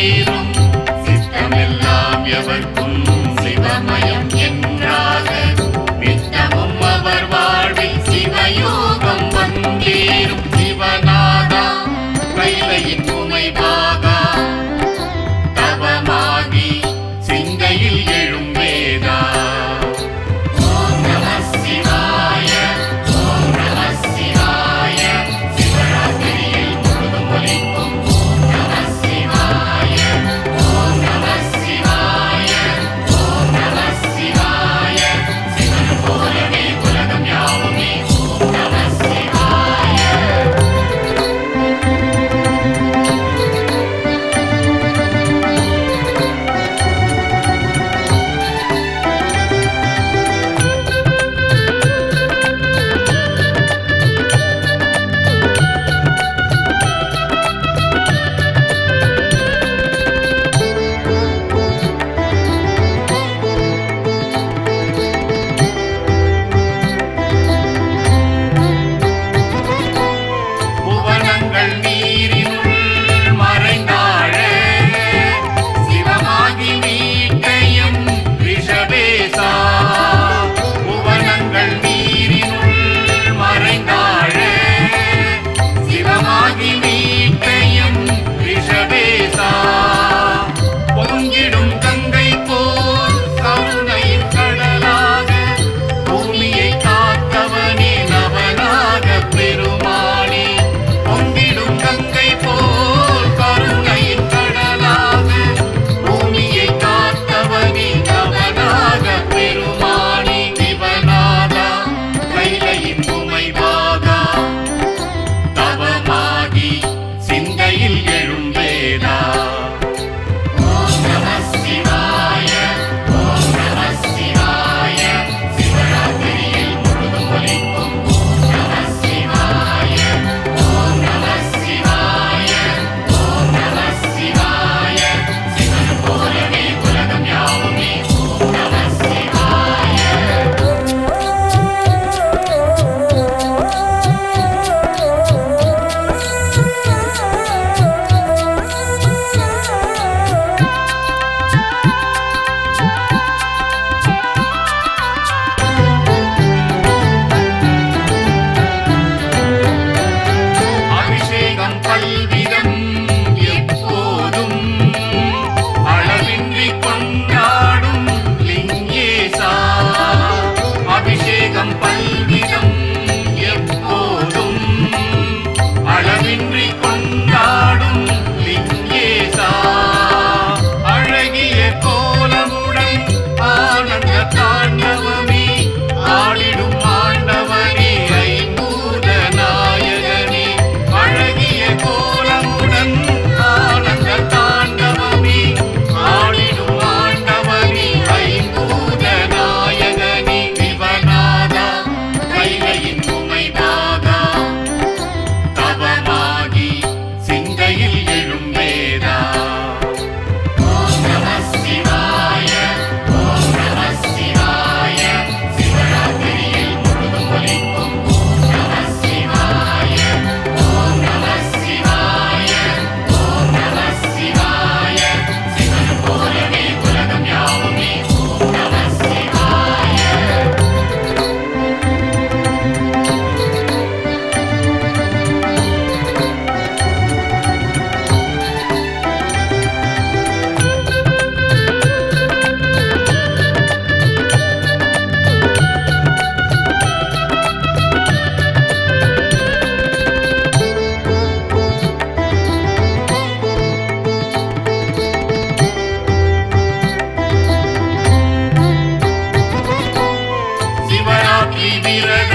நிறைவேறும் சித்தமெல்லாம் எவர்க்கும் சிவமயம் என்றாக நித்தமும் அவர் வாழ்வில் சிவயோகம் வந்தேறும் சிவநாதா கைலையின் உமைபாகா தவமாகி சிந்தையில் எழும் வேதா ஓம் நம சிவாய ஓம் நம சிவாய சிவராத்திரியில் முழுதும் ஒலிக்கும் ஓம் நம சிவாய ஓம் நம சிவாய ஓம் நம சிவாய சிவன் போலவே உலகம் யாவுமே ஓம் நம சிவாய புவனங்கள் நீரினுள் மறைந்தாழ சிவமாகி மீட்டையும் ரிஷபேசா புவனங்கள் நீரினுள் மறைந்தாழ சிவமாகி மீட்டையும் ரிஷபேசா பொங்கிடும் கங்கை போல் கருணையின் கடலாக பூமியை காத்தவனே நவனாக பெருமானே பொங்கிடும் கங்கை போல் கருணையின் கடலாக பூமியை காத்தவனே நவனாக பெருமானே சிவநாதா கைலையின் உமைபாகா தவமாகி சிந்தையில் எழும் வேதா ஓம் நம சிவாய ஓம் நம சிவாய சிவராத்திரியில் முழுதும் ஒலிக்கும் ஓம் நம சிவாய ஓம் நம சிவாய ஓம் நம சிவாய சிவன் போலவே உலகம் யாவுமே ஓம் நம சிவாய அபிஷேகம் பல்விதம் எப்போதும் அளவின்றி கொண்டாடும் லிங்கேசா அபிஷேகம் பல்விதம் எப்போதும் அளவின்றி கொண்டாடும் லிங்கேசா அழகிய கோலமுடன் ஆனந்த தாண்டவமே ஆடிடும் ஆண்டவனே ஐம்பூத நாயகனே அழகிய கோலமுடன் ஆனந்த தாண்டவமே ஆடிடும் ஆண்டவனே ஐம்பூத நாயகனே சிவநாதா கைலையின் உமைபாகா தவமாகி சிந்தையில் எழும் வேதா ஓம் நம சிவாய ஓம் நம சிவாய சிவராத்திரியில் முழுதும் ஒலிக்கும் ஓம் நம சிவாய ஓம் நம சிவாய ஓம் நம சிவாய சிவன் போலவே உலகம் யாவுமே ஓம் நம சிவாய சிவராத்திரி விரத